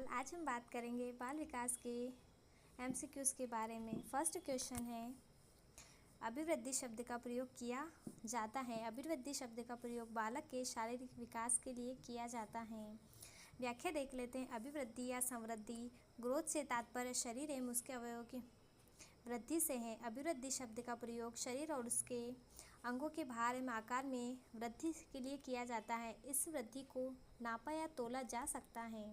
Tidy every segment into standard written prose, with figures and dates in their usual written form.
आज हम बात करेंगे बाल विकास के एमसीक्यूज़ के बारे में। फर्स्ट क्वेश्चन है, अभिवृद्धि शब्द का प्रयोग किया जाता है। अभिवृद्धि शब्द का प्रयोग बालक के शारीरिक विकास के लिए किया जाता है। व्याख्या देख लेते हैं। अभिवृद्धि या समृद्धि, ग्रोथ से तात्पर्य शरीर एवं उसके अवयवों की वृद्धि से है। अभिवृद्धि शब्द का प्रयोग शरीर और उसके अंगों के भार एवं आकार में वृद्धि के लिए किया जाता है। इस वृद्धि को नापा या तोला जा सकता है।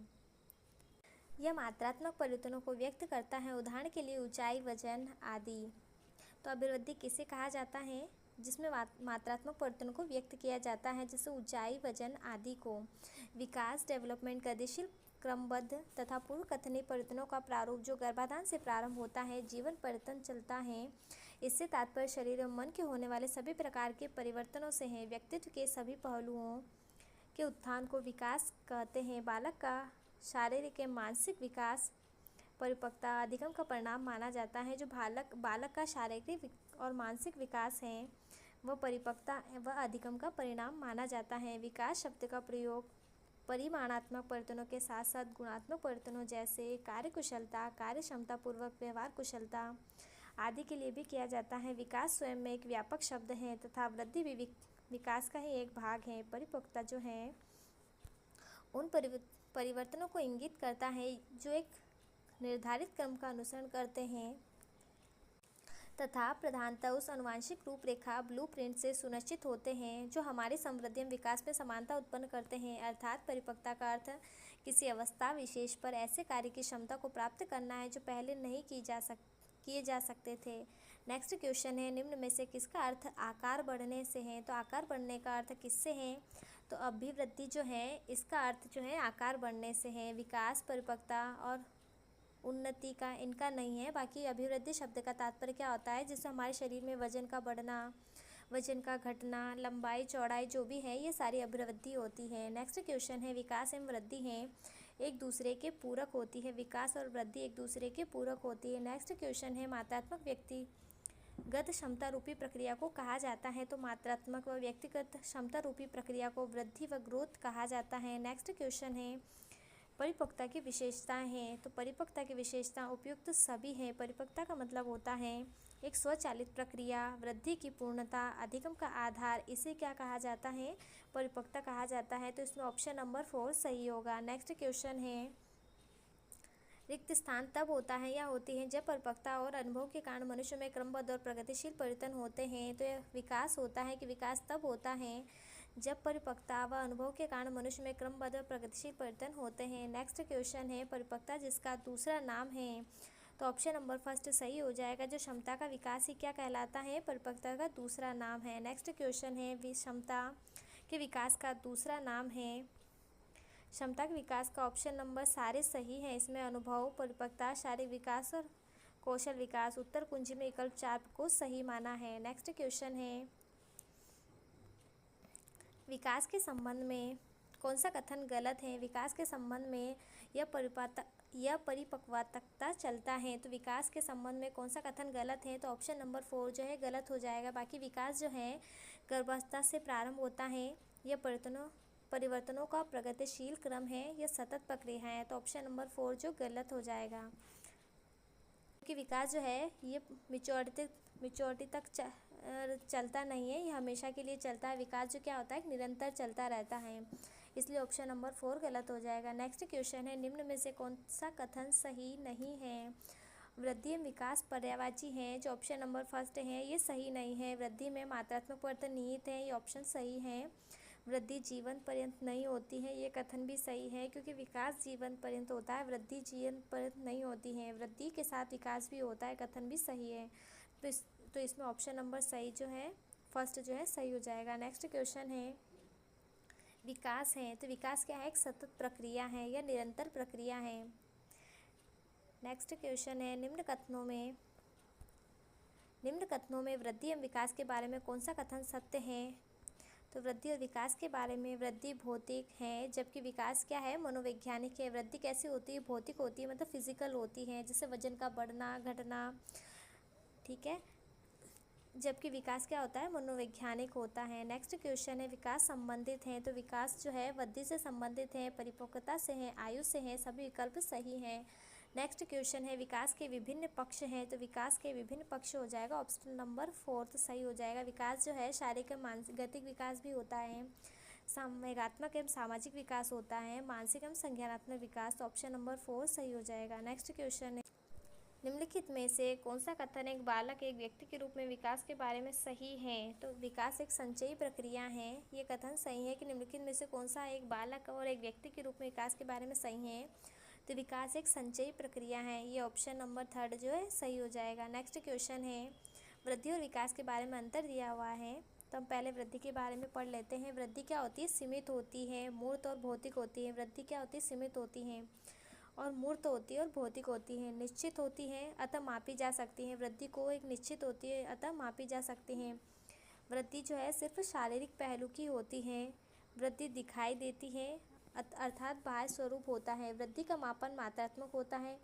यह मात्रात्मक परिवर्तनों को व्यक्त करता है, उदाहरण के लिए ऊंचाई, वजन आदि। तो अभिवृद्धि किसे कहा जाता है? जिसमें मात्रात्मक परिवर्तनों को व्यक्त किया जाता है, जैसे ऊंचाई, वजन आदि को। विकास, डेवलपमेंट, गतिशील, क्रमबद्ध तथा पूर्व कथनीय परिवर्तनों का प्रारूप जो गर्भाधान से प्रारंभ होता है, जीवन परिवर्तन चलता है। इससे तात्पर्य शरीर एवं मन के होने वाले सभी प्रकार के परिवर्तनों से है। व्यक्तित्व के सभी पहलुओं के उत्थान को विकास कहते हैं। बालक का शारीरिक एवं मानसिक विकास परिपक्वता अधिगम का परिणाम माना जाता है। जो बालक का शारीरिक और मानसिक विकास है वह परिपक्वता व अधिगम का परिणाम माना जाता है। विकास शब्द का प्रयोग परिमाणात्मक परिवर्तनों के साथ साथ गुणात्मक परिवर्तनों जैसे कार्यकुशलता, कार्य क्षमता पूर्वक व्यवहार कुशलता आदि के लिए भी किया जाता है। विकास स्वयं में एक व्यापक शब्द है तथा वृद्धि भी विकास का ही एक भाग है। परिपक्वता जो है उन परिवर्तनों को इंगित करता है जो एक निर्धारित क्रम का अनुसरण करते हैं तथा प्रधानतः उस आनुवंशिक रूपरेखा ब्लूप्रिंट से सुनिश्चित होते हैं जो हमारी समृद्धि एवं विकास में समानता उत्पन्न करते हैं। अर्थात परिपक्वता का अर्थ किसी अवस्था विशेष पर ऐसे कार्य की क्षमता को प्राप्त करना है जो पहले नहीं किए जा सकते थे। नेक्स्ट क्वेश्चन है, निम्न में से किसका अर्थ आकार बढ़ने से है? तो आकार बढ़ने का अर्थ किससे है? तो अभिवृद्धि जो है इसका अर्थ जो है आकार बढ़ने से है। विकास, परिपक्वता और उन्नति का इनका नहीं है। बाकी अभिवृद्धि शब्द का तात्पर्य क्या होता है? जिससे हमारे शरीर में वजन का बढ़ना, वजन का घटना, लंबाई चौड़ाई जो भी है ये सारी अभिवृद्धि होती है। नेक्स्ट क्वेश्चन है, विकास एवं वृद्धि है एक दूसरे के पूरक होती है। विकास और वृद्धि एक दूसरे के पूरक होती है। नेक्स्ट क्वेश्चन है, मात्रात्मक व्यक्तिगत क्षमता रूपी प्रक्रिया को कहा जाता है। तो मात्रात्मक व व्यक्तिगत क्षमता रूपी प्रक्रिया को वृद्धि व ग्रोथ कहा जाता है। नेक्स्ट क्वेश्चन है, परिपक्वता की विशेषताएं हैं। तो परिपक्वता की विशेषता उपयुक्त सभी हैं। परिपक्वता का मतलब होता है एक स्वचालित प्रक्रिया, वृद्धि की पूर्णता, अधिगम का आधार, इसे क्या कहा जाता है? परिपक्वता कहा जाता है। तो इसमें ऑप्शन नंबर 4 सही होगा। नेक्स्ट क्वेश्चन है, रिक्त स्थान तब होता है या होती है जब परिपक्वता और अनुभव के कारण मनुष्य में क्रमबद्ध और प्रगतिशील परिवर्तन होते हैं। तो यह विकास होता है कि विकास तब होता है जब परिपक्वता व अनुभव के कारण मनुष्य में क्रमबद्ध और प्रगतिशील परिवर्तन होते हैं। नेक्स्ट क्वेश्चन है, परिपक्वता जिसका दूसरा नाम है। तो ऑप्शन नंबर फर्स्ट सही हो जाएगा। जो क्षमता का विकास ही क्या कहलाता है? परिपक्वता का दूसरा नाम है। नेक्स्ट क्वेश्चन है, क्षमता के विकास का दूसरा नाम है। क्षमता के विकास का ऑप्शन नंबर सारे सही हैं। इसमें अनुभव, परिपक्वता, शारीरिक विकास और कौशल विकास उत्तर कुंजी में विकल्प 4 को सही माना है। नेक्स्ट क्वेश्चन है, विकास के संबंध में कौन सा कथन गलत है? विकास के संबंध में यह परिपक्वता चलता है। तो विकास के संबंध में कौन सा कथन गलत है? तो ऑप्शन नंबर 4 जो है गलत हो जाएगा। बाकी विकास जो है गर्भावस्था से प्रारंभ होता है। यह परिवर्तनों का प्रगतिशील क्रम है, यह सतत प्रक्रिया है। तो ऑप्शन नंबर 4 जो गलत हो जाएगा, क्योंकि विकास जो है ये मिच्योरिटी तक चलता नहीं है, ये हमेशा के लिए चलता है। विकास जो क्या होता है निरंतर चलता रहता है, इसलिए ऑप्शन नंबर 4 गलत हो जाएगा। नेक्स्ट क्वेश्चन है, निम्न में से कौन सा कथन सही नहीं है? वृद्धि एवं विकास पर्यायवाची हैं। जो ऑप्शन नंबर फर्स्ट है ये सही नहीं है। वृद्धि में मात्रात्मक परिवर्तन निहित है, ये ऑप्शन सही है। वृद्धि जीवन पर्यंत नहीं होती है, ये कथन भी सही है, क्योंकि विकास जीवन पर्यंत होता है, वृद्धि जीवन पर्यंत नहीं होती है। वृद्धि के साथ विकास भी होता है, कथन भी सही है। तो इसमें ऑप्शन नंबर सही जो है फर्स्ट जो है सही हो जाएगा। नेक्स्ट क्वेश्चन है, विकास है तो विकास क्या है? एक सतत प्रक्रिया है या निरंतर प्रक्रिया है। नेक्स्ट क्वेश्चन है, निम्न कथनों में वृद्धि एवं विकास के बारे में कौन सा कथन सत्य है? तो वृद्धि और विकास के बारे में, वृद्धि भौतिक है जबकि विकास क्या है? मनोवैज्ञानिक है। वृद्धि कैसी होती है? भौतिक होती है, मतलब फिजिकल होती है, जैसे वजन का बढ़ना घटना। ठीक है, जबकि विकास क्या होता है, मनोवैज्ञानिक होता है। नेक्स्ट क्वेश्चन है, विकास संबंधित हैं, तो विकास जो है वृद्धि से संबंधित है, परिपक्वता से है, आयु से है, सभी विकल्प सही हैं। नेक्स्ट क्वेश्चन है, विकास के विभिन्न पक्ष हैं, तो विकास के विभिन्न पक्ष हो जाएगा ऑप्शन नंबर 4 सही हो जाएगा। विकास जो है शारीरिक एवं मानसिक गतिक विकास भी होता है, संवेगात्मक एवं सामाजिक विकास होता है, मानसिक एवं संज्ञानात्मक विकास, तो ऑप्शन नंबर 4 सही हो जाएगा। नेक्स्ट क्वेश्चन है, निम्नलिखित में से कौन सा कथन एक बालक एक व्यक्ति के रूप में विकास के बारे में सही है? तो विकास एक संचयी प्रक्रिया है, ये कथन सही है कि निम्नलिखित में से कौन सा एक बालक और एक व्यक्ति के रूप में विकास के बारे में सही है? तो विकास एक संचयी प्रक्रिया है, ये ऑप्शन नंबर 3 जो है सही हो जाएगा। नेक्स्ट क्वेश्चन है, वृद्धि और विकास के बारे में अंतर दिया हुआ है, तो हम पहले वृद्धि के बारे में पढ़ लेते हैं। वृद्धि क्या होती है, सीमित होती है, मूर्त और भौतिक होती है। वृद्धि क्या होती है, सीमित होती है और मूर्त होती है और भौतिक होती है। निश्चित होती है अतः मापी जा सकती है, वृद्धि को एक निश्चित होती है अतः मापी जा सकती है। वृद्धि जो है सिर्फ शारीरिक पहलू की होती है, वृद्धि दिखाई देती है अर्थात बाह्य स्वरूप होता है। वृद्धि का मापन मात्रात्मक होता है,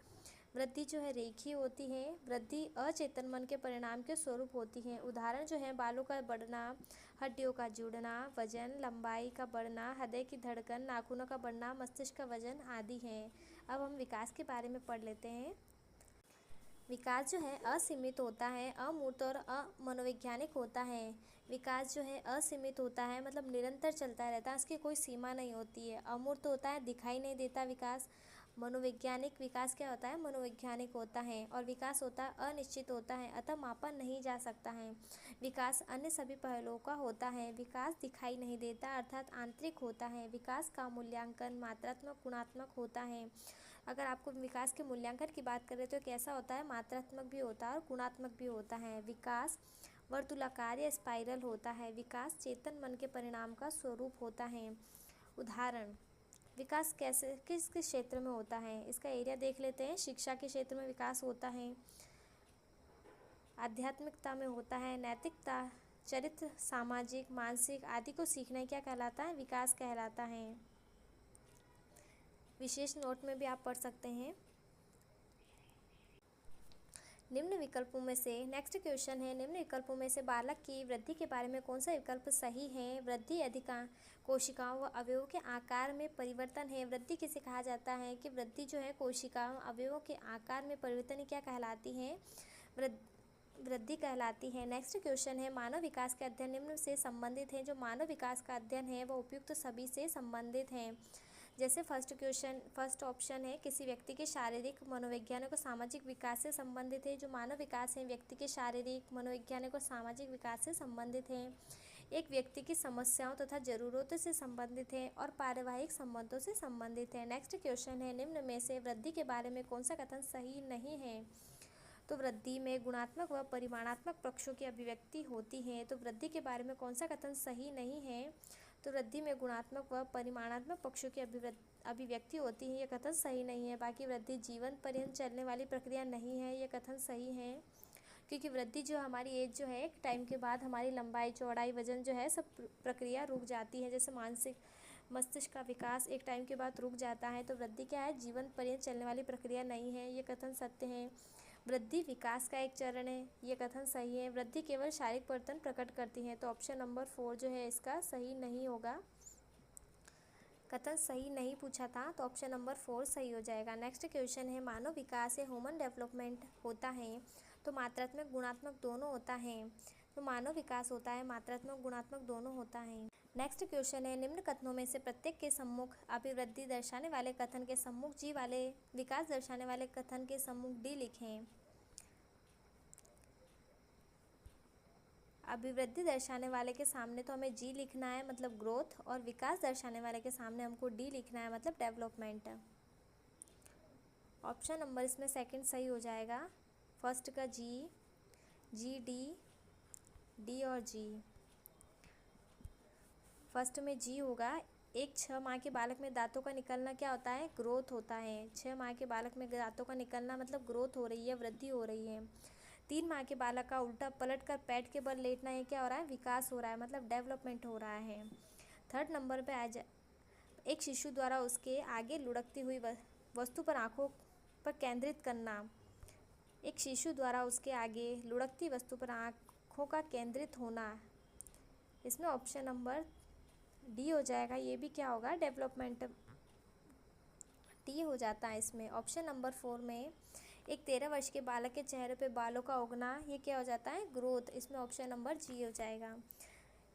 वृद्धि जो है रेखीय होती है, वृद्धि अचेतन मन के परिणाम के स्वरूप होती है। उदाहरण जो है बालों का बढ़ना, हड्डियों का जुड़ना, वजन, लंबाई का बढ़ना, हृदय की धड़कन, नाखूनों का बढ़ना, मस्तिष्क का वजन आदि हैं। अब हम विकास के बारे में पढ़ लेते हैं। विकास जो है असीमित होता है, अमूर्त और अमनोवैज्ञानिक होता है। विकास जो है असीमित होता है मतलब निरंतर चलता रहता है, इसकी कोई सीमा नहीं होती है। अमूर्त होता है, दिखाई नहीं देता विकास। मनोवैज्ञानिक विकास क्या होता है, मनोवैज्ञानिक होता है। और विकास होता है अनिश्चित होता है अतः मापा नहीं जा सकता है। विकास अन्य सभी पहलुओं का होता है। विकास दिखाई नहीं देता अर्थात आंतरिक होता है। विकास का मूल्यांकन मात्रात्मक गुणात्मक होता है। अगर आपको विकास के मूल्यांकन की बात करें तो कैसा होता है, मात्रात्मक भी होता है और गुणात्मक भी होता है। विकास वर्तुलाकार या स्पाइरल होता है। विकास चेतन मन के परिणाम का स्वरूप होता है। उदाहरण, विकास कैसे किस किस क्षेत्र में होता है, इसका एरिया देख लेते हैं। शिक्षा के क्षेत्र में विकास होता है, आध्यात्मिकता में होता है, नैतिकता, चरित्र, सामाजिक, मानसिक आदि को सीखना क्या कहलाता है, विकास कहलाता है। विशेष नोट में भी आप पढ़ सकते हैं। निम्न विकल्पों में से, नेक्स्ट क्वेश्चन है, निम्न विकल्पों में से बालक की वृद्धि के बारे में कौन सा विकल्प सही है? वृद्धि अधिकांश कोशिकाओं व अवयवों के आकार में परिवर्तन है। वृद्धि किसे कहा जाता है कि वृद्धि जो है कोशिकाओं अवयवों के आकार में परिवर्तन क्या कहलाती है, वृद्धि कहलाती है। नेक्स्ट क्वेश्चन है, मानव विकास के अध्ययन निम्न से संबंधित है। जो मानव विकास का अध्ययन है वह उपयुक्त सभी से संबंधित है। जैसे फर्स्ट ऑप्शन है, किसी व्यक्ति के शारीरिक, मनोवैज्ञानिक और सामाजिक विकास से संबंधित है। जो मानव विकास है व्यक्ति के शारीरिक, मनोवैज्ञानिक और सामाजिक विकास से संबंधित है। एक व्यक्ति की समस्याओं तथा जरूरतों से संबंधित है और पारिवारिक संबंधों से संबंधित है। नेक्स्ट क्वेश्चन है, निम्न में से वृद्धि के बारे में कौन सा कथन सही नहीं है? तो वृद्धि में गुणात्मक व परिमाणात्मक पक्षों की अभिव्यक्ति होती है। तो वृद्धि के बारे में कौन सा कथन सही नहीं है? तो वृद्धि में गुणात्मक व परिमाणात्मक पक्षों की अभिव्यक्ति होती है, यह कथन सही नहीं है। बाकी वृद्धि जीवन पर्यंत चलने वाली प्रक्रिया नहीं है, यह कथन सही है। क्योंकि वृद्धि जो हमारी एज जो है, एक टाइम के बाद हमारी लंबाई, चौड़ाई, वजन जो है सब प्रक्रिया रुक जाती है। जैसे मस्तिष्क का विकास एक टाइम के बाद रुक जाता है। तो वृद्धि क्या है, जीवन पर्यंत चलने वाली प्रक्रिया नहीं है, ये कथन सत्य है। वृद्धि विकास का एक चरण है, ये कथन सही है। वृद्धि केवल शारीरिक परिवर्तन प्रकट करती है, तो ऑप्शन नंबर 4 जो है इसका सही नहीं होगा। कथन सही नहीं पूछा था तो ऑप्शन नंबर 4 सही हो जाएगा। नेक्स्ट क्वेश्चन है, मानव विकास या ह्यूमन डेवलपमेंट होता है तो मात्रात्मक गुणात्मक दोनों होता है। तो मानव विकास होता है, मात्रात्मक गुणात्मक दोनों होता है। नेक्स्ट क्वेश्चन है, निम्न कथनों में से प्रत्येक के सम्मुख अभिवृद्धि दर्शाने वाले कथन के सम्मुख जी वाले, विकास दर्शाने वाले कथन के सम्मुख डी लिखें। अभिवृद्धि दर्शाने वाले के सामने तो हमें जी लिखना है मतलब ग्रोथ, और विकास दर्शाने वाले के सामने हमको डी लिखना है मतलब डेवलपमेंट। ऑप्शन नंबर इसमें सेकंड सही हो जाएगा। फर्स्ट का जी, डी और जी। फर्स्ट में जी होगा। एक 6 माह के बालक में दांतों का निकलना क्या होता है, ग्रोथ होता है। 6 माह के बालक में दांतों का निकलना मतलब ग्रोथ हो रही है, वृद्धि हो रही है। 3 माह के बालक का उल्टा पलट कर पेट के बल लेटना, ये क्या हो रहा है, विकास हो रहा है मतलब डेवलपमेंट हो रहा है। थर्ड नंबर पे एक शिशु द्वारा उसके आगे लुढ़कती हुई वस्तु पर आंखों पर केंद्रित करना। एक शिशु द्वारा उसके आगे लुढ़कती वस्तु पर आँखों का केंद्रित होना, इसमें ऑप्शन नंबर डी हो जाएगा। ये भी क्या होगा, डेवलपमेंट, डी हो जाता है इसमें। ऑप्शन नंबर 4 में एक 13 वर्ष के बालक के चेहरे पे बालों का उगना, ये क्या हो जाता है, ग्रोथ, इसमें ऑप्शन नंबर जी हो जाएगा।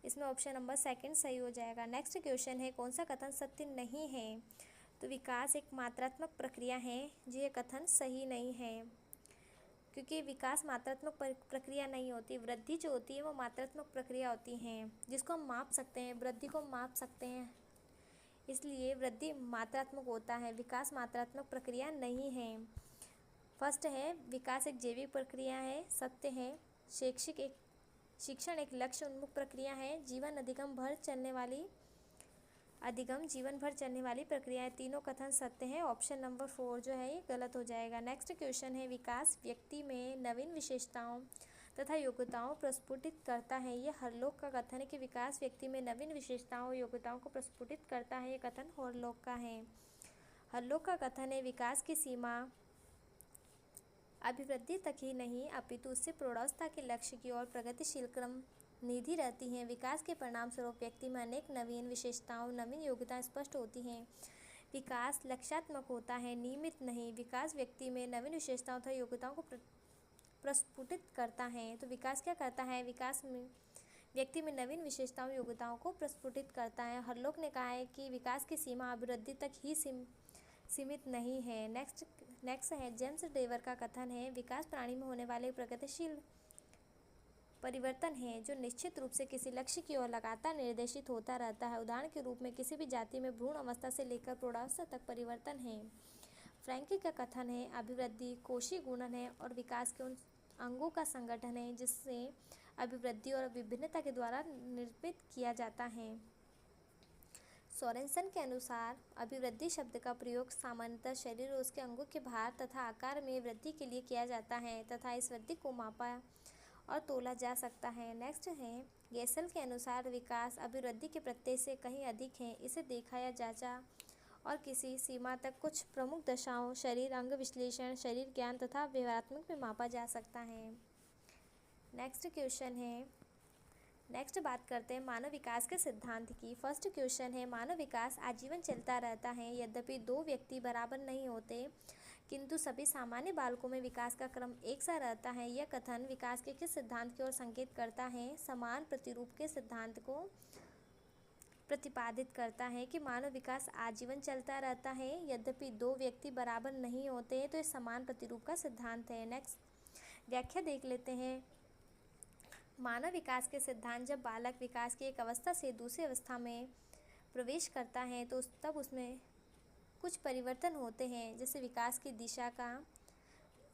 इसमें ऑप्शन नंबर सेकंड सही हो जाएगा। नेक्स्ट क्वेश्चन है, कौन सा कथन सत्य नहीं है? तो विकास एक मात्रात्मक प्रक्रिया है, जी ये कथन सही नहीं है, क्योंकि विकास मात्रात्मक प्रक्रिया नहीं होती। वृद्धि जो होती है वो मात्रात्मक प्रक्रिया होती है, जिसको हम माप सकते हैं, वृद्धि को माप सकते हैं, इसलिए वृद्धि मात्रात्मक होता है, विकास मात्रात्मक प्रक्रिया नहीं है। फर्स्ट है, विकास एक जैविक प्रक्रिया है, सत्य है। शिक्षण एक लक्ष्य उन्मुख प्रक्रिया है, अधिगम जीवन भर चलने वाली प्रक्रिया है। तीनों कथन सत्य हैं। ऑप्शन नंबर 4 जो है ये गलत हो जाएगा। नेक्स्ट क्वेश्चन है, विकास व्यक्ति में नवीन विशेषताओं तथा योग्यताओं प्रस्फुटित करता है। ये हरलोक का कथन है कि विकास व्यक्ति में नवीन विशेषताओं और योग्यताओं को प्रस्फुटित करता है, ये कथन हरलोक का है। हरलोक का कथन है, विकास की सीमा अभिवृद्धि तक ही नहीं अपितु उससे प्रौढ़ावस्था के लक्ष्य की ओर प्रगतिशील क्रम निधि रहती हैं। विकास के परिणाम स्वरूप व्यक्ति में अनेक नवीन विशेषताओं, नवीन योग्यताएं स्पष्ट होती हैं। विकास लक्ष्यात्मक होता है, नियमित नहीं। विकास व्यक्ति में नवीन विशेषताओं तथा योग्यताओं को प्रस्फुटित करता है। तो विकास क्या करता है, विकास में व्यक्ति में नवीन विशेषताओं, योग्यताओं को प्रस्फुटित करता है। हरलोक ने कहा है कि विकास की सीमा अभिवृद्धि तक ही सीमित नहीं है। नेक्स्ट है, जेम्स डेवर का कथन है, विकास प्राणी में होने वाले प्रगतिशील परिवर्तन है जो निश्चित रूप से किसी लक्ष्य की ओर लगातार निर्देशित होता रहता है। उदाहरण के रूप में किसी भी जाति में भ्रूण अवस्था से लेकर प्रौढ़ावस्था तक परिवर्तन है। फ्रैंकी का कथन है, अभिवृद्धि कोशीय गुणन है और विकास के उन अंगों का संगठन है जिससे अभिवृद्धि और विभिन्नता के द्वारा निर्मित किया जाता है। सोरेनसन के अनुसार अभिवृद्धि शब्द का प्रयोग सामान्यतः शरीर और उसके अंगों के भार तथा आकार में वृद्धि के लिए किया जाता है तथा इस वृद्धि को मापा और तोला जा सकता है। नेक्स्ट है, गेसल के अनुसार विकास अभिवृद्धि के प्रत्यय से कहीं अधिक है। इसे देखा या जांचा और किसी सीमा तक कुछ प्रमुख दशाओं, शरीर अंग विश्लेषण, शरीर ज्ञान तथा व्यवहारात्मक में मापा जा सकता है। नेक्स्ट क्वेश्चन है, नेक्स्ट बात करते हैं मानव विकास के सिद्धांत की। फर्स्ट क्वेश्चन है, मानव विकास आजीवन चलता रहता है। यद्यपि दो व्यक्ति बराबर नहीं होते, किंतु सभी सामान्य बालकों में विकास का क्रम एक सा रहता है। यह कथन विकास के किस सिद्धांत की ओर संकेत करता है? समान प्रतिरूप के सिद्धांत को प्रतिपादित करता है कि मानव विकास आजीवन चलता रहता है, यद्यपि दो व्यक्ति बराबर नहीं होते, तो यह समान प्रतिरूप का सिद्धांत है। नेक्स्ट व्याख्या देख लेते हैं। मानव विकास के सिद्धांत, जब बालक विकास की एक अवस्था से दूसरी अवस्था में प्रवेश करता है तो तब उसमें कुछ परिवर्तन होते हैं, जैसे विकास की दिशा का।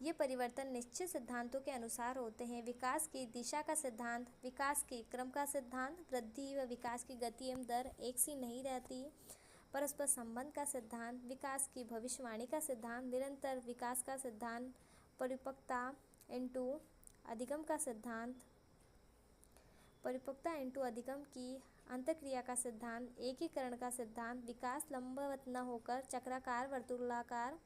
ये परिवर्तन निश्चित सिद्धांतों के अनुसार होते हैं। विकास की दिशा का सिद्धांत, विकास के क्रम का सिद्धांत, वृद्धि व विकास की गति एवं दर एक सी नहीं रहती, परस्पर संबंध का सिद्धांत, विकास की भविष्यवाणी का सिद्धांत, निरंतर विकास का सिद्धांत, परिपक्वता इनटू अधिगम का सिद्धांत, परिपक्वता इनटू अधिगम की अंतःक्रिया का सिद्धांत, एकीकरण का सिद्धांत, विकास लंबवत न होकर चक्राकार वर्तुलाकार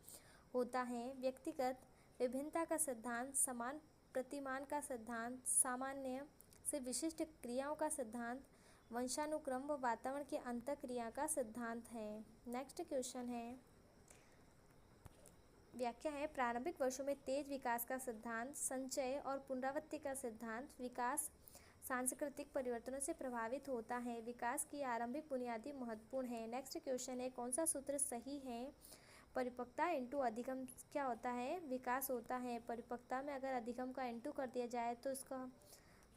होता है, व्यक्तिगत विभिन्नता का सिद्धांत, समान प्रतिमान का सिद्धांत, सामान्य से विशिष्ट क्रियाओं का सिद्धांत, वंशानुक्रम व वातावरण की अंतःक्रिया का सिद्धांत है। नेक्स्ट क्वेश्चन है, व्याख्या है, प्रारंभिक वर्षों में तेज विकास का सिद्धांत, संचय और पुनरावृत्ति का सिद्धांत, विकास सांस्कृतिक परिवर्तनों से प्रभावित होता है, विकास की आरंभिक बुनियादी महत्वपूर्ण है। नेक्स्ट क्वेश्चन है, कौन सा सूत्र सही है? परिपक्वता इंटू अधिगम क्या होता है? विकास होता है। परिपक्वता में अगर अधिगम का इंटू कर दिया जाए तो इसका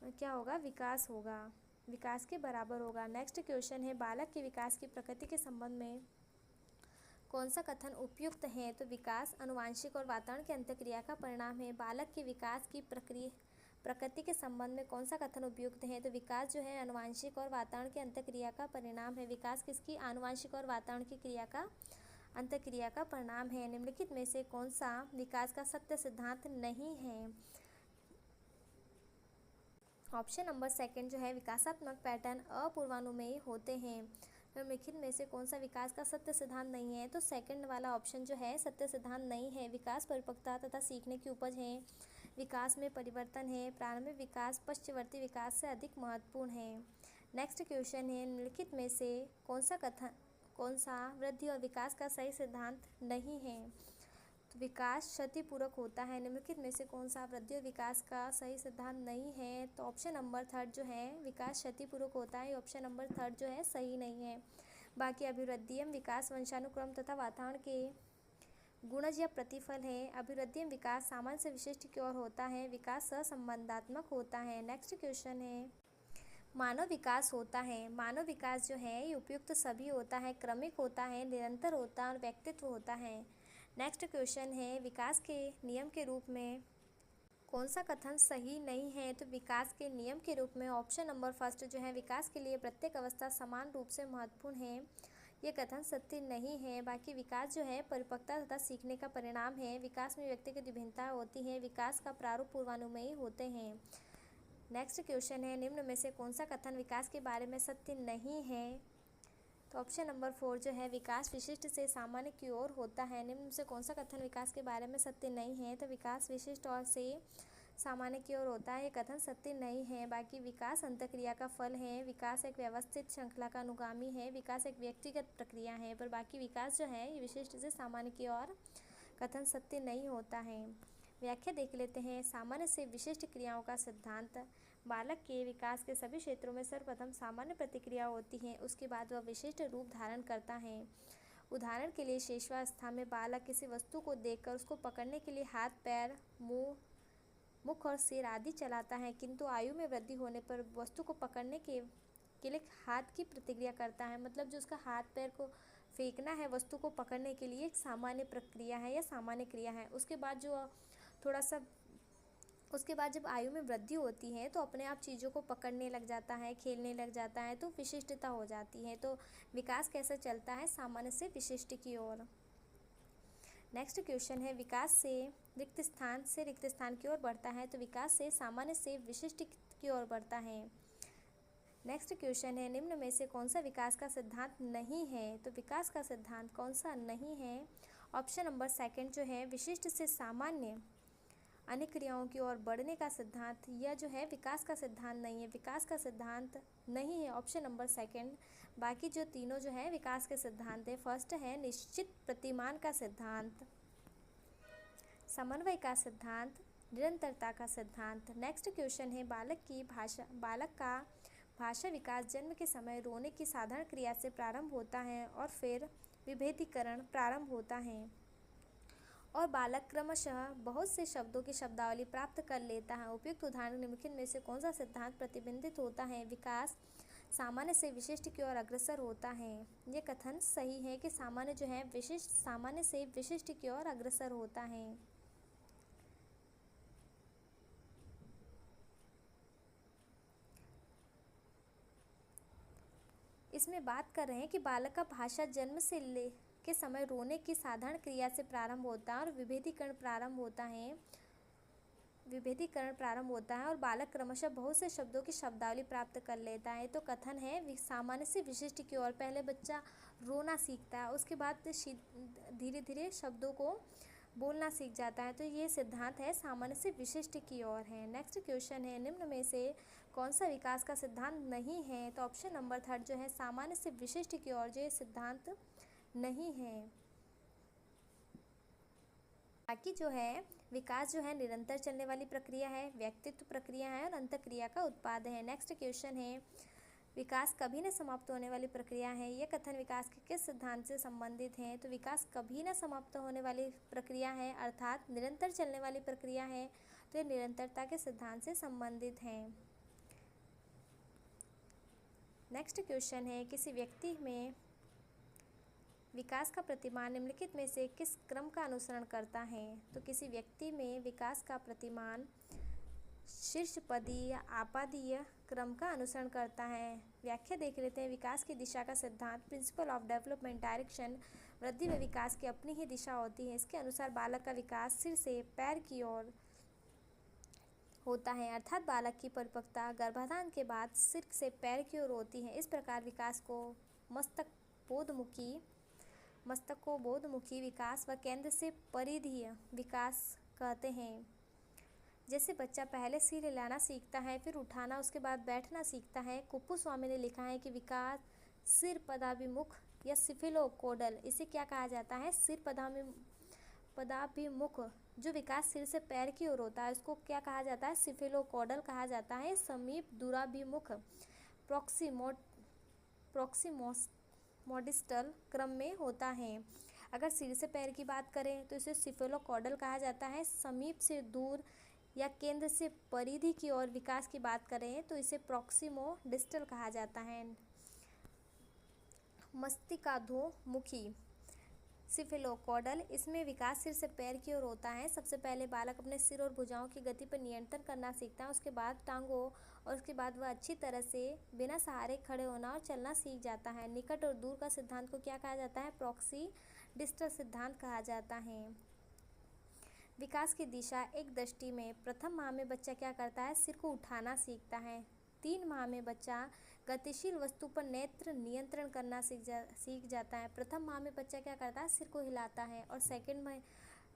क्या होगा? विकास होगा, विकास के बराबर होगा। नेक्स्ट क्वेश्चन है, बालक के विकास की प्रकृति के संबंध में कौन सा कथन उपयुक्त है? तो विकास आनुवंशिक और वातावरण की अंतःक्रिया का परिणाम है। बालक के विकास की प्रकृति के संबंध में कौन सा कथन उपयुक्त है? तो विकास जो है आनुवंशिक और वातावरण की अंतःक्रिया का परिणाम है। विकास किसकी? आनुवंशिक और वातावरण की क्रिया का अंतःक्रिया का परिणाम है। निम्नलिखित में से कौन सा विकास का सत्य सिद्धांत नहीं है? ऑप्शन नंबर सेकंड जो है, विकासात्मक पैटर्न अपूर्वानुमेय होते हैं। निम्नलिखित में से कौन सा विकास का सत्य सिद्धांत नहीं है? तो सेकंड वाला ऑप्शन जो है सत्य सिद्धांत नहीं है। विकास परिपक्वता तथा सीखने की उपज है। विकास में परिवर्तन है। प्रारंभिक विकास पश्चवर्ती विकास से अधिक महत्वपूर्ण है। नेक्स्ट क्वेश्चन है, निम्नलिखित में से कौन सा वृद्धि और विकास का सही सिद्धांत नहीं है? तो विकास क्षतिपूरक होता है। निम्नलिखित में से कौन सा वृद्धि और विकास का सही सिद्धांत नहीं है? तो ऑप्शन नंबर थर्ड जो है विकास क्षतिपूरक होता है, ऑप्शन नंबर थर्ड जो है सही नहीं है। बाकी अभिवृद्धि एवं विकास वंशानुक्रम तथा वातावरण के गुणज या प्रतिफल है। अभिवृद्धि एवं विकास सामान्य से विशिष्ट की ओर होता है, विकास सहसंबंधात्मक होता है। नेक्स्ट क्वेश्चन है, मानव विकास होता है। मानव विकास जो है ये उपयुक्त सभी होता है, क्रमिक होता है, निरंतर होता है और व्यक्तित्व होता है। नेक्स्ट क्वेश्चन है, विकास के नियम के रूप में कौन सा कथन सही नहीं है? तो विकास के नियम के रूप में ऑप्शन नंबर फर्स्ट जो है विकास के लिए प्रत्येक अवस्था समान रूप से महत्वपूर्ण है, ये कथन सत्य नहीं है। बाकी विकास जो है परिपक्वता तथा सीखने का परिणाम है। विकास में व्यक्तिगत विभिन्नता होती है। विकास का प्रारूप पूर्वानुमेयी होते हैं। नेक्स्ट क्वेश्चन है, निम्न में से कौन सा कथन विकास के बारे में सत्य नहीं है? तो ऑप्शन नंबर 4 जो है विकास विशिष्ट से सामान्य की ओर होता है। निम्न में से कौन सा कथन विकास के बारे में सत्य नहीं है? तो विकास विशिष्ट और से सामान्य की ओर होता है, ये कथन सत्य नहीं है। बाकी विकास अंतःक्रिया का फल है। विकास एक व्यवस्थित श्रृंखला का अनुगामी है। विकास एक व्यक्तिगत प्रक्रिया है। पर बाकी विकास जो है ये विशिष्ट से सामान्य की ओर कथन सत्य नहीं होता है। व्याख्या देख लेते हैं। सामान्य से विशिष्ट क्रियाओं का सिद्धांत, बालक के विकास के सभी क्षेत्रों में सर्वप्रथम सामान्य प्रतिक्रिया होती है, उसके बाद वह विशिष्ट रूप धारण करता है। उदाहरण के लिए शिशुवावस्था में बालक किसी वस्तु को देखकर उसको पकड़ने के लिए हाथ, पैर, मुख और सिर आदि चलाता है, किंतु आयु में वृद्धि होने पर वस्तु को पकड़ने के लिए हाथ की प्रतिक्रिया करता है। मतलब जो उसका हाथ पैर को फेंकना है वस्तु को पकड़ने के लिए एक सामान्य प्रक्रिया है या सामान्य क्रिया है। उसके बाद जब आयु में वृद्धि होती है तो अपने आप चीज़ों को पकड़ने लग जाता है, खेलने लग जाता है, तो विशिष्टता हो जाती है। तो विकास कैसे चलता है? सामान्य से विशिष्ट की ओर। नेक्स्ट क्वेश्चन है, विकास से रिक्त स्थान की ओर बढ़ता है, तो विकास से सामान्य से विशिष्ट की ओर बढ़ता है। नेक्स्ट क्वेश्चन है, निम्न में से कौन सा विकास का सिद्धांत नहीं है? तो विकास का सिद्धांत कौन सा नहीं है? ऑप्शन नंबर सेकंड जो है विशिष्ट से सामान्य अन्य क्रियाओं की ओर बढ़ने का सिद्धांत, यह जो है विकास का सिद्धांत नहीं है, विकास का सिद्धांत नहीं है, ऑप्शन नंबर सेकंड। बाकी जो तीनों जो है विकास के सिद्धांत है। फर्स्ट है निश्चित प्रतिमान का सिद्धांत, समन्वय का सिद्धांत, निरंतरता का सिद्धांत। नेक्स्ट क्वेश्चन है, बालक का भाषा विकास जन्म के समय रोने की साधारण क्रिया से प्रारंभ होता है और फिर विभेदीकरण प्रारंभ होता है और बालक क्रमशः बहुत से शब्दों की शब्दावली प्राप्त कर लेता है। उपयुक्त उदाहरण निम्नलिखित में से कौन सा सिद्धांत प्रतिबिंबित होता है? विकास सामान्य से विशिष्ट की ओर अग्रसर होता है, ये कथन सही है कि सामान्य जो है सामान्य से विशिष्ट की ओर अग्रसर होता है। इसमें बात कर रहे हैं कि बालक का भाषा जन्म से ले के समय रोने की साधारण क्रिया से प्रारंभ होता है और विभेदीकरण प्रारंभ होता है और बालक क्रमशः बहुत से शब्दों की शब्दावली प्राप्त कर लेता है। तो कथन है सामान्य से विशिष्ट की ओर। पहले बच्चा रोना सीखता है, उसके बाद धीरे धीरे शब्दों को बोलना सीख जाता है। तो ये सिद्धांत है सामान्य से विशिष्ट की ओर है। नेक्स्ट क्वेश्चन है, निम्न में से कौन सा विकास का सिद्धांत नहीं है? तो ऑप्शन नंबर थर्ड जो है सामान्य से विशिष्ट की ओर जो ये सिद्धांत नहीं है। बाकी जो है विकास जो है निरंतर चलने वाली प्रक्रिया है, व्यक्तित्व प्रक्रिया है और अंतःक्रिया का उत्पाद है। नेक्स्ट क्वेश्चन है, विकास कभी न समाप्त होने वाली प्रक्रिया है, ये कथन विकास के किस सिद्धांत से संबंधित है? तो विकास कभी न समाप्त होने वाली प्रक्रिया है अर्थात निरंतर चलने वाली प्रक्रिया है, तो ये निरंतरता के सिद्धांत से संबंधित है। नेक्स्ट क्वेश्चन है, किसी व्यक्ति में विकास का प्रतिमान निम्नलिखित में से किस क्रम का अनुसरण करता है? तो किसी व्यक्ति में विकास का प्रतिमान शीर्षपदीय आपादीय क्रम का अनुसरण करता है। व्याख्या देख लेते हैं। विकास की दिशा का सिद्धांत, प्रिंसिपल ऑफ डेवलपमेंट डायरेक्शन, वृद्धि व विकास की अपनी ही दिशा होती है। इसके अनुसार बालक का विकास सिर से पैर की ओर होता है, अर्थात बालक की परिपक्वता गर्भाधान के बाद सिर से पैर की ओर होती है। इस प्रकार विकास को मस्तकोन्मुखी विकास व केंद्र से परिधीय विकास कहते हैं। जैसे बच्चा पहले सिर हिलाना सीखता है, फिर उठाना, उसके बाद बैठना सीखता है। कुप्पुस्वामी ने लिखा है कि विकास सिर पदाभिमुख या सिफेलोकोडल, इसे क्या कहा जाता है? सिर पदाभिमुख जो विकास सिर से पैर की ओर होता है उसको क्या कहा जाता है? सिफेलोकोडल कहा जाता है। समीप दूराभिमुख प्रॉक्सिमोडिस्टल क्रम में होता है। अगर सिर से पैर की बात करें तो इसे सिफेलोकोडल कहा जाता है। समीप से दूर या केंद्र से परिधि की ओर विकास की बात करें तो इसे प्रॉक्सिमोडिस्टल कहा जाता है। मस्तिष्काधोमुखी सिफेलोकोडल, इसमें विकास सिर से पैर की ओर होता है। सबसे पहले बालक अपने सिर और भुजाओं की गति पर नियंत्रण करना सीखता है, उसके बाद टांगों और उसके बाद वह अच्छी तरह से बिना सहारे खड़े होना और चलना सीख जाता है। निकट और दूर का सिद्धांत को क्या कहा जाता है? प्रॉक्सिडिस्टल सिद्धांत कहा जाता है। विकास की दिशा एक दृष्टि में प्रथम माह में बच्चा क्या करता है? सिर को उठाना सीखता है। 3 माह में बच्चा गतिशील वस्तु पर नेत्र नियंत्रण करना सीख जाता है। प्रथम माह में बच्चा क्या करता है? सिर को हिलाता है। और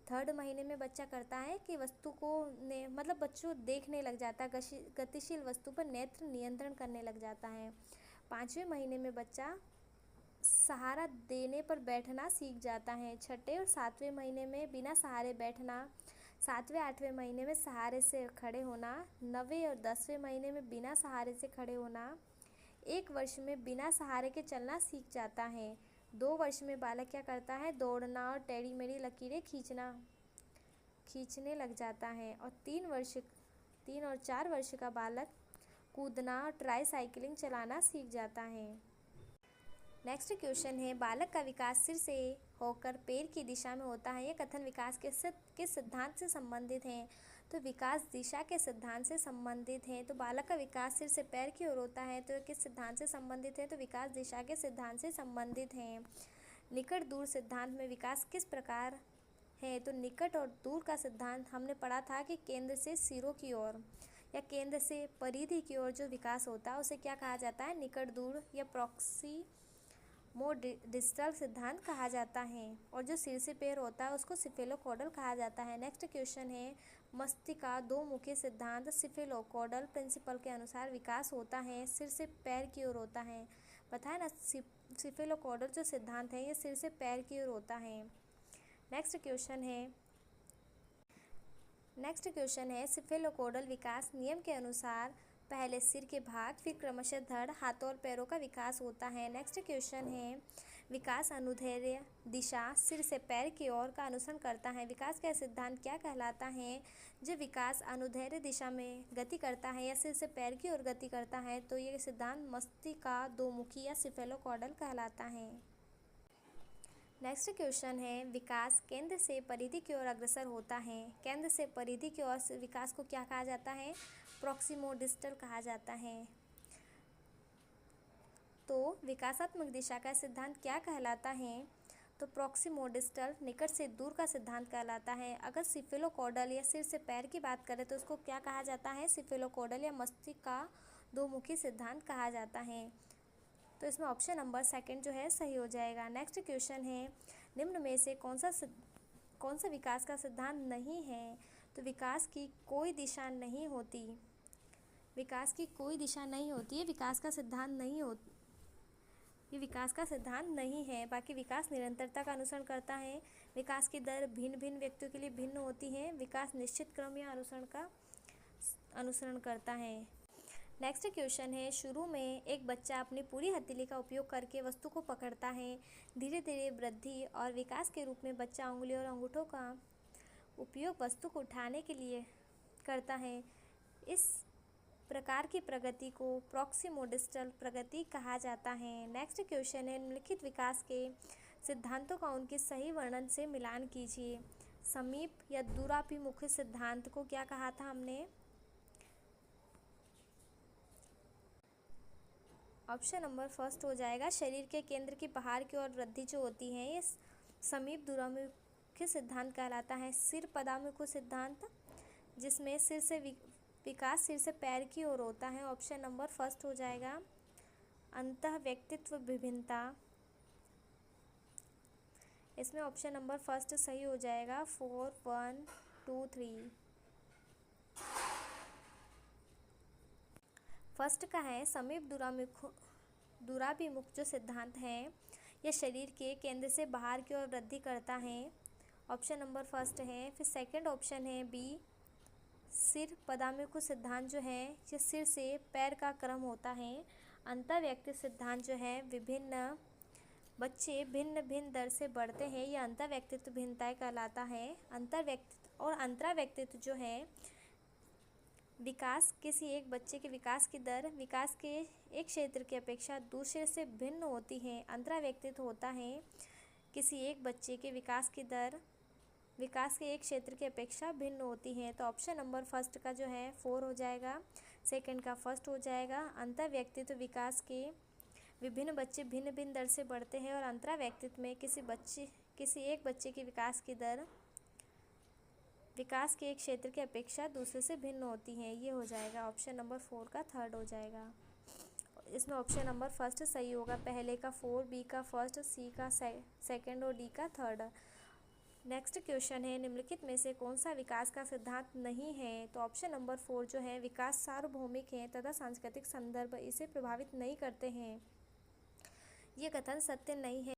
थर्ड महीने में बच्चा करता है कि वस्तु को मतलब बच्चों देखने लग जाता है, गतिशील वस्तु पर नेत्र नियंत्रण करने लग जाता है। 5वें महीने में बच्चा सहारा देने पर बैठना सीख जाता है। 6ठे और 7वें महीने में बिना सहारे बैठना। 7वें 8वें महीने में सहारे से खड़े होना। 9वें और 10वें महीने में बिना सहारे से खड़े होना। 1 वर्ष में बिना सहारे के चलना सीख जाता है। 2 वर्ष में बालक क्या करता है? दौड़ना और टेढ़ी मेढ़ी लकीरें खींचने लग जाता है। और 3 और 4 वर्ष का बालक कूदना और ट्राईसाइकिलिंग चलाना सीख जाता है। नेक्स्ट क्वेश्चन है, बालक का विकास सिर से होकर पैर की दिशा में होता है, यह कथन विकास के किस सिद्धांत से संबंधित है? तो विकास दिशा के सिद्धांत से संबंधित है। तो बालक का विकास सिर से पैर की ओर होता है तो किस सिद्धांत से संबंधित है? तो विकास दिशा के सिद्धांत से संबंधित है। निकट दूर सिद्धांत में विकास किस प्रकार है? तो निकट और दूर का सिद्धांत हमने पढ़ा था कि केंद्र से सिरों की ओर या केंद्र से परिधि की ओर जो विकास होता है उसे क्या कहा जाता है? निकट दूर या प्रॉक्सिमोडिस्टल सिद्धांत कहा जाता है। और जो सिर से पैर होता है उसको सिफेलोकोडल कहा जाता है। नेक्स्ट क्वेश्चन है, मस्तिष्काधोमुखी सिद्धांत सिफेलोकोडल प्रिंसिपल के अनुसार विकास होता है सिर से पैर की ओर होता है। पता है ना, सिफेलोकोडल जो सिद्धांत है ये सिर से पैर की ओर होता है। नेक्स्ट क्वेश्चन है सिफेलोकोडल विकास नियम के अनुसार पहले सिर के भाग, फिर क्रमशः धड़, हाथों और पैरों का विकास होता है। नेक्स्ट क्वेश्चन है, विकास अनुदैर्ध्य दिशा सिर से पैर की ओर का अनुसरण करता है। विकास का सिद्धांत क्या कहलाता है? जब विकास अनुदैर्ध्य दिशा में गति करता है या सिर से पैर की ओर गति करता है तो ये सिद्धांत मस्तिष्काधोमुखी या सिफेलोकोडल कहलाता है। नेक्स्ट क्वेश्चन है, विकास केंद्र से परिधि की ओर अग्रसर होता है। केंद्र से परिधि की ओर विकास को क्या कहा जाता है? प्रॉक्सिमोडिस्टल कहा जाता है। तो विकासात्मक दिशा का सिद्धांत क्या कहलाता है? तो प्रॉक्सिमोडिस्टल निकट से दूर का सिद्धांत कहलाता है। अगर सिफेलोकोडल या सिर से पैर की बात करें तो उसको क्या कहा जाता है? सिफेलोकोडल या मस्तिष्काधोमुखी सिद्धांत कहा जाता है। तो इसमें ऑप्शन नंबर 2 जो है सही हो जाएगा। नेक्स्ट क्वेश्चन है, निम्न में से कौन सा विकास का सिद्धांत नहीं है? तो विकास की कोई दिशा नहीं होती। विकास की कोई दिशा नहीं होती है, विकास का सिद्धांत नहीं होता, ये विकास का सिद्धांत नहीं है। बाकी विकास निरंतरता का अनुसरण करता है। विकास की दर भिन्न भिन्न व्यक्तियों के लिए भिन्न होती है। विकास निश्चित क्रम या अनुसरण करता है। नेक्स्ट क्वेश्चन है, शुरू में एक बच्चा अपनी पूरी हथेली का उपयोग करके वस्तु को पकड़ता है। धीरे धीरे वृद्धि और विकास के रूप में बच्चा उंगलियों और अंगूठों का उपयोग वस्तु को उठाने के लिए करता है। इस प्रकार की प्रगति को प्रॉक्सिमोडिस्टल प्रगति कहा जाता है। नेक्स्ट क्वेश्चन है, निम्नलिखित विकास के सिद्धांतों का उनके सही वर्णन से मिलान कीजिए। समीप या दूराभिमुखी सिद्धांत को क्या कहा था हमने? ऑप्शन नंबर 1 हो जाएगा। शरीर के केंद्र की बाहर की ओर वृद्धि जो होती है ये समीप दूराभिमुखी सिद्धांत कहलाता है। सिर पदाभिमुखी सिद्धांत जिसमें सिर से विकास सिर से पैर की ओर होता है। ऑप्शन नंबर 1 हो जाएगा। अंतः व्यक्तित्व विभिन्नता, इसमें ऑप्शन नंबर 1 सही हो जाएगा। 4, 1, 2, 3। फर्स्ट का है समीप दूराभिमुख जो सिद्धांत है यह शरीर के केंद्र से बाहर की ओर वृद्धि करता है। ऑप्शन नंबर फर्स्ट है। फिर सेकंड ऑप्शन है बी, सिर पदाभिमुख सिद्धांत जो है ये सिर से पैर का क्रम होता है। अंतर व्यक्ति सिद्धांत जो है विभिन्न बच्चे भिन्न भिन्न दर से बढ़ते हैं, यह अंतर व्यक्तित्व भिन्नताएं कहलाता है। अंतर व्यक्तित्व और अंतरा व्यक्तित्व जो है विकास, किसी एक बच्चे के विकास की दर विकास के एक क्षेत्र की अपेक्षा दूसरे से भिन्न होती है। अंतरा व्यक्तित्व होता है किसी एक बच्चे के विकास की दर विकास के एक क्षेत्र की अपेक्षा भिन्न होती है। तो ऑप्शन नंबर फर्स्ट का जो है 4 हो जाएगा, सेकंड का फर्स्ट हो जाएगा। अंतर व्यक्तित्व विकास के विभिन्न बच्चे भिन्न भिन्न दर से बढ़ते हैं और अंतरा व्यक्तित्व में किसी एक बच्चे की विकास की दर विकास के एक क्षेत्र की अपेक्षा दूसरे से भिन्न होती है। ये हो जाएगा ऑप्शन नंबर 4 का थर्ड हो जाएगा। इसमें ऑप्शन नंबर फर्स्ट सही होगा, पहले का 4, बी का फर्स्ट, सी का सेकंड और डी का थर्ड। नेक्स्ट क्वेश्चन है निम्नलिखित में से कौन सा विकास का सिद्धांत नहीं है। तो ऑप्शन नंबर 4 जो है विकास सार्वभौमिक है तथा सांस्कृतिक संदर्भ इसे प्रभावित नहीं करते हैं। ये कथन सत्य नहीं है।